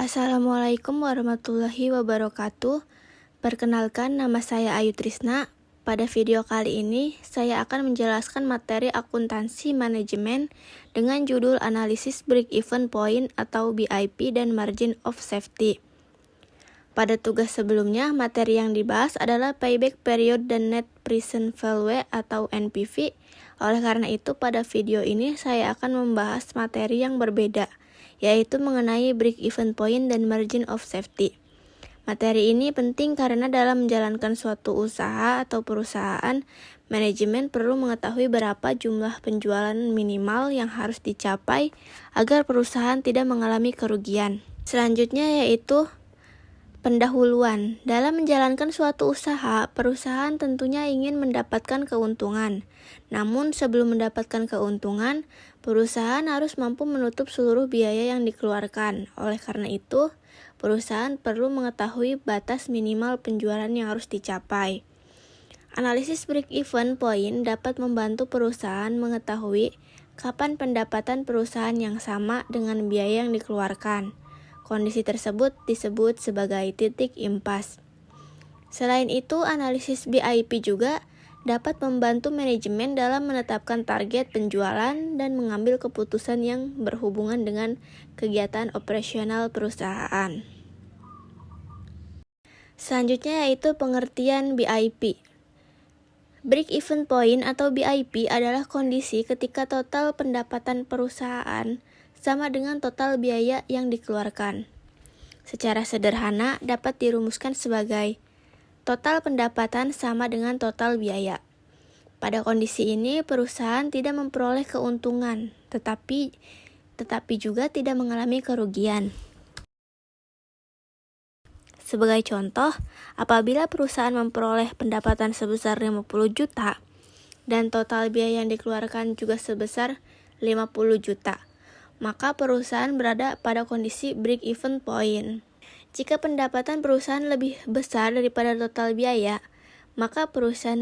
Assalamualaikum warahmatullahi wabarakatuh. Perkenalkan, nama saya Ayu Trisna. Pada video kali ini, saya akan menjelaskan materi akuntansi manajemen dengan judul analisis break-even point atau BIP dan margin of safety. Pada tugas sebelumnya, materi yang dibahas adalah payback period dan net present value atau NPV. Oleh karena itu, pada video ini saya akan membahas materi yang berbeda, yaitu mengenai break-even point dan margin of safety. Materi ini penting karena dalam menjalankan suatu usaha atau perusahaan, manajemen perlu mengetahui berapa jumlah penjualan minimal yang harus dicapai agar perusahaan tidak mengalami kerugian. Selanjutnya yaitu pendahuluan. Dalam menjalankan suatu usaha, perusahaan tentunya ingin mendapatkan keuntungan. Namun sebelum mendapatkan keuntungan, perusahaan harus mampu menutup seluruh biaya yang dikeluarkan. Oleh karena itu, perusahaan perlu mengetahui batas minimal penjualan yang harus dicapai. Analisis break-even point dapat membantu perusahaan mengetahui kapan pendapatan perusahaan yang sama dengan biaya yang dikeluarkan. Kondisi tersebut disebut sebagai titik impas. Selain itu, analisis BIP juga dapat membantu manajemen dalam menetapkan target penjualan dan mengambil keputusan yang berhubungan dengan kegiatan operasional perusahaan. Selanjutnya yaitu pengertian BIP. Break-even point atau BIP adalah kondisi ketika total pendapatan perusahaan sama dengan total biaya yang dikeluarkan. Secara sederhana dapat dirumuskan sebagai total pendapatan sama dengan total biaya. Pada kondisi ini, perusahaan tidak memperoleh keuntungan, tetapi juga tidak mengalami kerugian. Sebagai contoh, apabila perusahaan memperoleh pendapatan sebesar 50 juta dan total biaya yang dikeluarkan juga sebesar 50 juta, maka perusahaan berada pada kondisi break-even point. Jika pendapatan perusahaan lebih besar daripada total biaya, maka perusahaan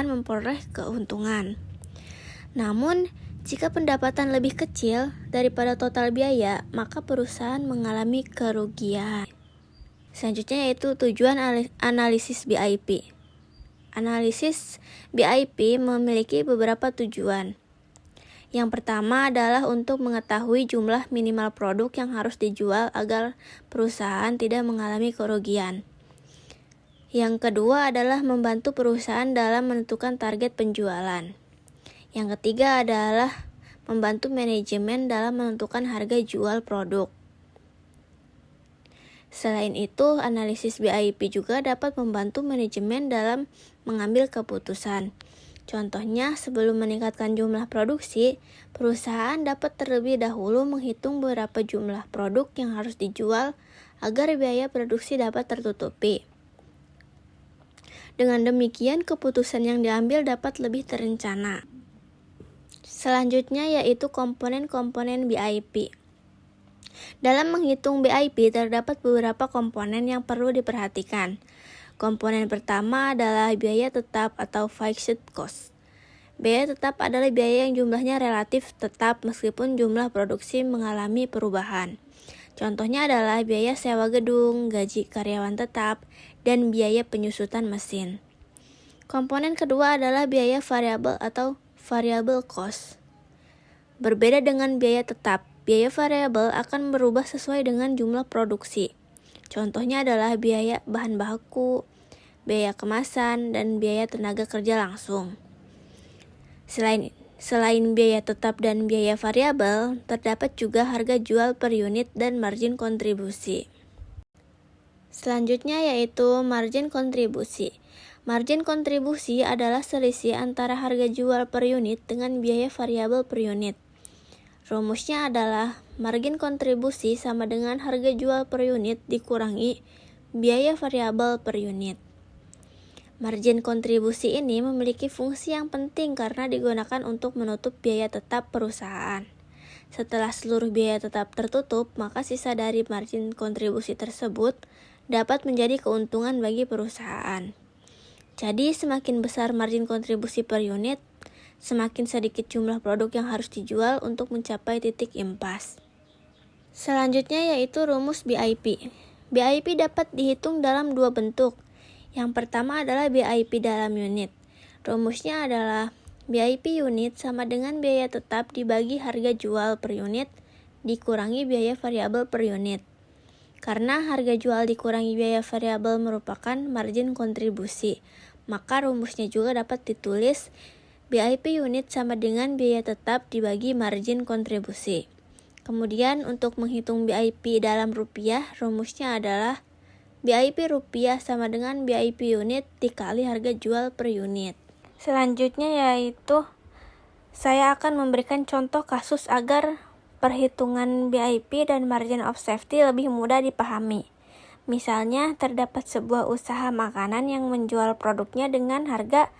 memperoleh keuntungan. Namun, jika pendapatan lebih kecil daripada total biaya, maka perusahaan mengalami kerugian. Selanjutnya yaitu tujuan analisis BIP. Analisis BIP memiliki beberapa tujuan. Yang pertama adalah untuk mengetahui jumlah minimal produk yang harus dijual agar perusahaan tidak mengalami kerugian. Yang kedua adalah membantu perusahaan dalam menentukan target penjualan. Yang ketiga adalah membantu manajemen dalam menentukan harga jual produk. Selain itu, analisis BIP juga dapat membantu manajemen dalam mengambil keputusan. Contohnya, sebelum meningkatkan jumlah produksi, perusahaan dapat terlebih dahulu menghitung berapa jumlah produk yang harus dijual agar biaya produksi dapat tertutupi. Dengan demikian, keputusan yang diambil dapat lebih terencana. Selanjutnya yaitu komponen-komponen BIP. Dalam menghitung BIP terdapat beberapa komponen yang perlu diperhatikan. Komponen pertama adalah biaya tetap atau fixed cost. Biaya tetap adalah biaya yang jumlahnya relatif tetap meskipun jumlah produksi mengalami perubahan. Contohnya adalah biaya sewa gedung, gaji karyawan tetap, dan biaya penyusutan mesin. Komponen kedua adalah biaya variabel atau variable cost. Berbeda dengan biaya tetap, biaya variabel akan berubah sesuai dengan jumlah produksi. Contohnya adalah biaya bahan baku, biaya kemasan, dan biaya tenaga kerja langsung. Selain biaya tetap dan biaya variabel, terdapat juga harga jual per unit dan margin kontribusi. Selanjutnya yaitu margin kontribusi. Margin kontribusi adalah selisih antara harga jual per unit dengan biaya variabel per unit. Rumusnya adalah margin kontribusi sama dengan harga jual per unit dikurangi biaya variabel per unit. Margin kontribusi ini memiliki fungsi yang penting karena digunakan untuk menutup biaya tetap perusahaan. Setelah seluruh biaya tetap tertutup, maka sisa dari margin kontribusi tersebut dapat menjadi keuntungan bagi perusahaan. Jadi, semakin besar margin kontribusi per unit, semakin sedikit jumlah produk yang harus dijual untuk mencapai titik impas. Selanjutnya yaitu rumus BIP. BIP dapat dihitung dalam dua bentuk. Yang pertama adalah BIP dalam unit. Rumusnya adalah BIP unit sama dengan biaya tetap dibagi harga jual per unit dikurangi biaya variabel per unit. Karena harga jual dikurangi biaya variabel merupakan margin kontribusi, maka rumusnya juga dapat ditulis BIP unit sama dengan biaya tetap dibagi margin kontribusi. Kemudian untuk menghitung BIP dalam rupiah, rumusnya adalah BIP rupiah sama dengan BIP unit dikali harga jual per unit. Selanjutnya yaitu saya akan memberikan contoh kasus agar perhitungan BIP dan margin of safety lebih mudah dipahami. Misalnya terdapat sebuah usaha makanan yang menjual produknya dengan harga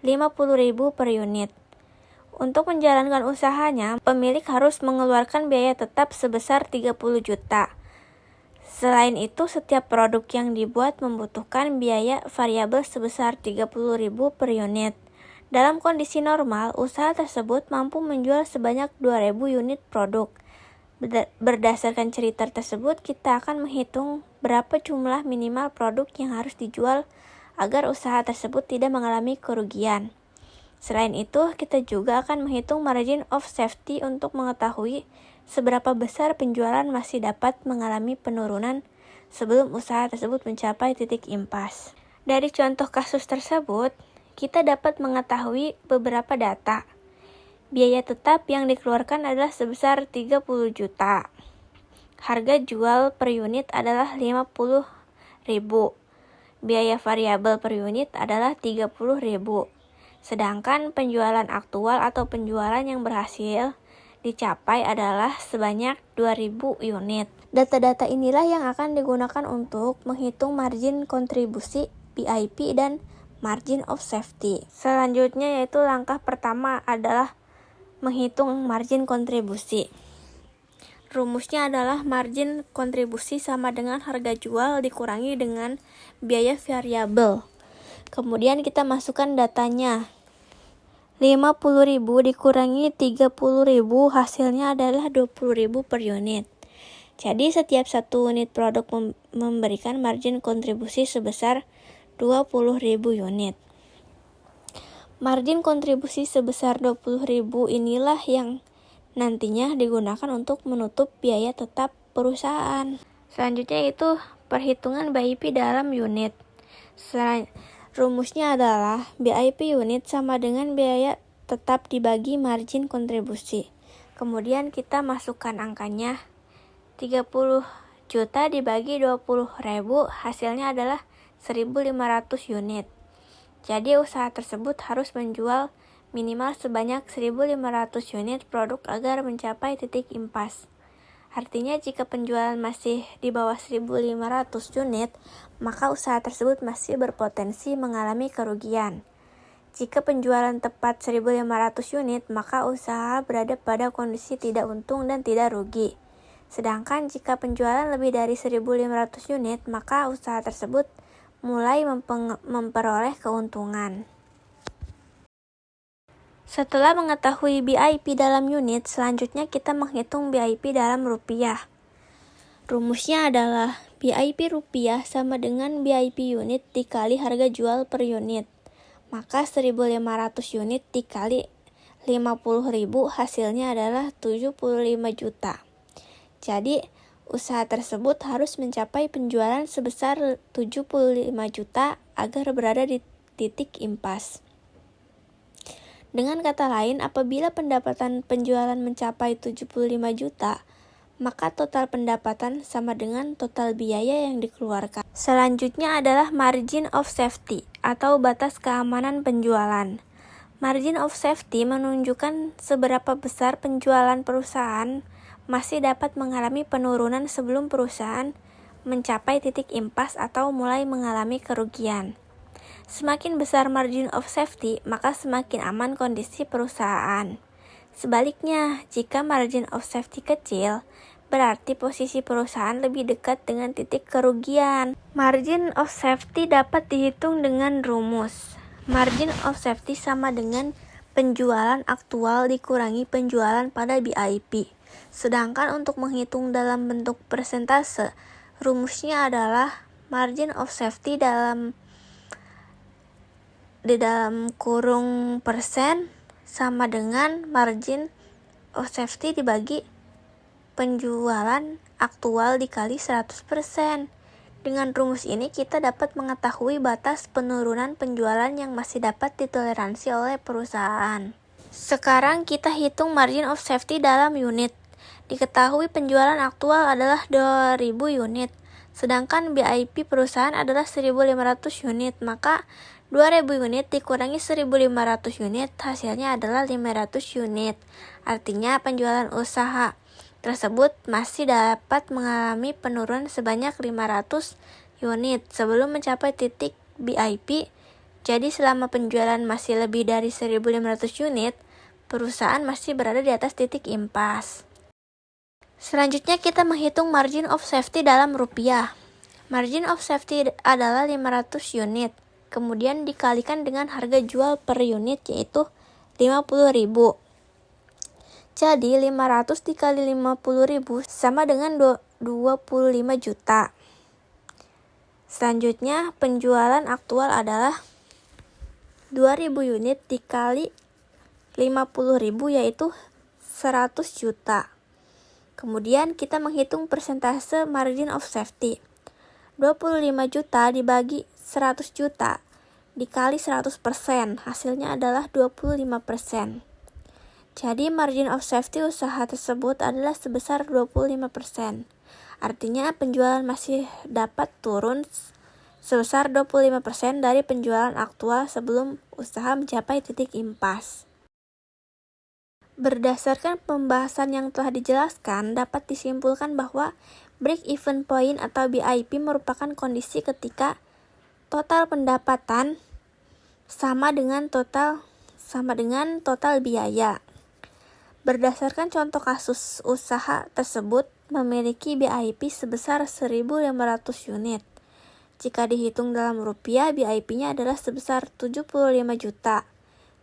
50.000 per unit. Untuk menjalankan usahanya, pemilik harus mengeluarkan biaya tetap sebesar 30 juta. Selain itu, setiap produk yang dibuat membutuhkan biaya variabel sebesar 30.000 per unit. Dalam kondisi normal, usaha tersebut mampu menjual sebanyak 2.000 unit produk. Berdasarkan cerita tersebut, kita akan menghitung berapa jumlah minimal produk yang harus dijual agar usaha tersebut tidak mengalami kerugian. Selain itu, kita juga akan menghitung margin of safety untuk mengetahui seberapa besar penjualan masih dapat mengalami penurunan sebelum usaha tersebut mencapai titik impas. Dari contoh kasus tersebut, kita dapat mengetahui beberapa data. Biaya tetap yang dikeluarkan adalah sebesar 30 juta. Harga jual per unit adalah 50.000. Biaya variabel per unit adalah 30.000. Sedangkan penjualan aktual atau penjualan yang berhasil dicapai adalah sebanyak 2.000 unit. Data-data inilah yang akan digunakan untuk menghitung margin kontribusi BIP dan margin of safety. Selanjutnya yaitu langkah pertama adalah menghitung margin kontribusi. Rumusnya adalah margin kontribusi sama dengan harga jual dikurangi dengan biaya variabel. Kemudian kita masukkan datanya. 50.000 dikurangi 30.000 hasilnya adalah 20.000 per unit. Jadi setiap satu unit produk memberikan margin kontribusi sebesar 20.000 unit. Margin kontribusi sebesar 20.000 inilah yang nantinya digunakan untuk menutup biaya tetap perusahaan. Selanjutnya itu perhitungan BIP dalam unit. Rumusnya adalah BIP unit sama dengan biaya tetap dibagi margin kontribusi. Kemudian kita masukkan angkanya. 30 juta dibagi 20.000 hasilnya adalah 1.500 unit. Jadi usaha tersebut harus menjual minimal sebanyak 1.500 unit produk agar mencapai titik impas. Artinya jika penjualan masih di bawah 1.500 unit, maka usaha tersebut masih berpotensi mengalami kerugian. Jika penjualan tepat 1.500 unit, maka usaha berada pada kondisi tidak untung dan tidak rugi. Sedangkan jika penjualan lebih dari 1.500 unit, maka usaha tersebut mulai memperoleh keuntungan. Setelah mengetahui BIP dalam unit, selanjutnya kita menghitung BIP dalam rupiah. Rumusnya adalah BIP rupiah sama dengan BIP unit dikali harga jual per unit. Maka 1.500 unit dikali 50.000 hasilnya adalah 75 juta. Jadi, usaha tersebut harus mencapai penjualan sebesar 75 juta agar berada di titik impas. Dengan kata lain, apabila pendapatan penjualan mencapai 75 juta, maka total pendapatan sama dengan total biaya yang dikeluarkan. Selanjutnya adalah margin of safety atau batas keamanan penjualan. Margin of safety menunjukkan seberapa besar penjualan perusahaan masih dapat mengalami penurunan sebelum perusahaan mencapai titik impas atau mulai mengalami kerugian. Semakin besar margin of safety, maka semakin aman kondisi perusahaan. Sebaliknya, jika margin of safety kecil, berarti posisi perusahaan lebih dekat dengan titik kerugian. Margin of safety dapat dihitung dengan rumus. Margin of safety sama dengan penjualan aktual dikurangi penjualan pada BIP. Sedangkan untuk menghitung dalam bentuk persentase, rumusnya adalah margin of safety di dalam kurung persen sama dengan margin of safety dibagi penjualan aktual dikali 100%. Dengan rumus ini kita dapat mengetahui batas penurunan penjualan yang masih dapat ditoleransi oleh perusahaan. Sekarang kita hitung margin of safety dalam unit. Diketahui penjualan aktual adalah 2000 unit, sedangkan BIP perusahaan adalah 1500 unit, maka 2000 unit dikurangi 1500 unit, hasilnya adalah 500 unit. Artinya penjualan usaha tersebut masih dapat mengalami penurunan sebanyak 500 unit sebelum mencapai titik BIP. Jadi selama penjualan masih lebih dari 1500 unit, perusahaan masih berada di atas titik impas. Selanjutnya kita menghitung margin of safety dalam rupiah. Margin of safety adalah 500 unit, kemudian dikalikan dengan harga jual per unit yaitu 50.000. Jadi 500 dikali 50.000 sama dengan 25 juta. Selanjutnya penjualan aktual adalah 2000 unit dikali 50.000 yaitu 100 juta. Kemudian kita menghitung persentase margin of safety. 25 juta dibagi 100 juta dikali 100%, hasilnya adalah 25%. Jadi margin of safety usaha tersebut adalah sebesar 25%. Artinya penjualan masih dapat turun sebesar 25% dari penjualan aktual sebelum usaha mencapai titik impas. Berdasarkan pembahasan yang telah dijelaskan, dapat disimpulkan bahwa break-even point atau BIP merupakan kondisi ketika total pendapatan sama dengan total biaya. Berdasarkan contoh kasus usaha tersebut memiliki BIP sebesar 1.500 unit. Jika dihitung dalam rupiah, BIP-nya adalah sebesar 75 juta.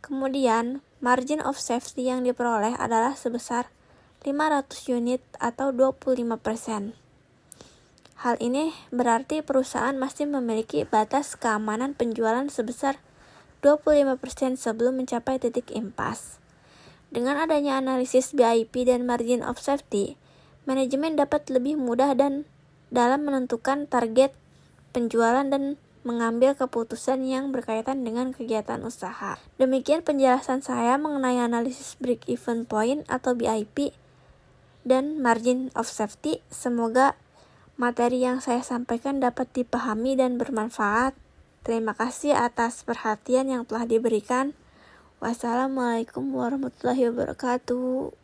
Kemudian, margin of safety yang diperoleh adalah sebesar 500 unit atau 25%. Hal ini berarti perusahaan masih memiliki batas keamanan penjualan sebesar 25% sebelum mencapai titik impas. Dengan adanya analisis BIP dan margin of safety, manajemen dapat lebih mudah dan dalam menentukan target penjualan dan mengambil keputusan yang berkaitan dengan kegiatan usaha. Demikian penjelasan saya mengenai analisis break-even point atau BIP dan margin of safety. Semoga materi yang saya sampaikan dapat dipahami dan bermanfaat. Terima kasih atas perhatian yang telah diberikan. Wassalamualaikum warahmatullahi wabarakatuh.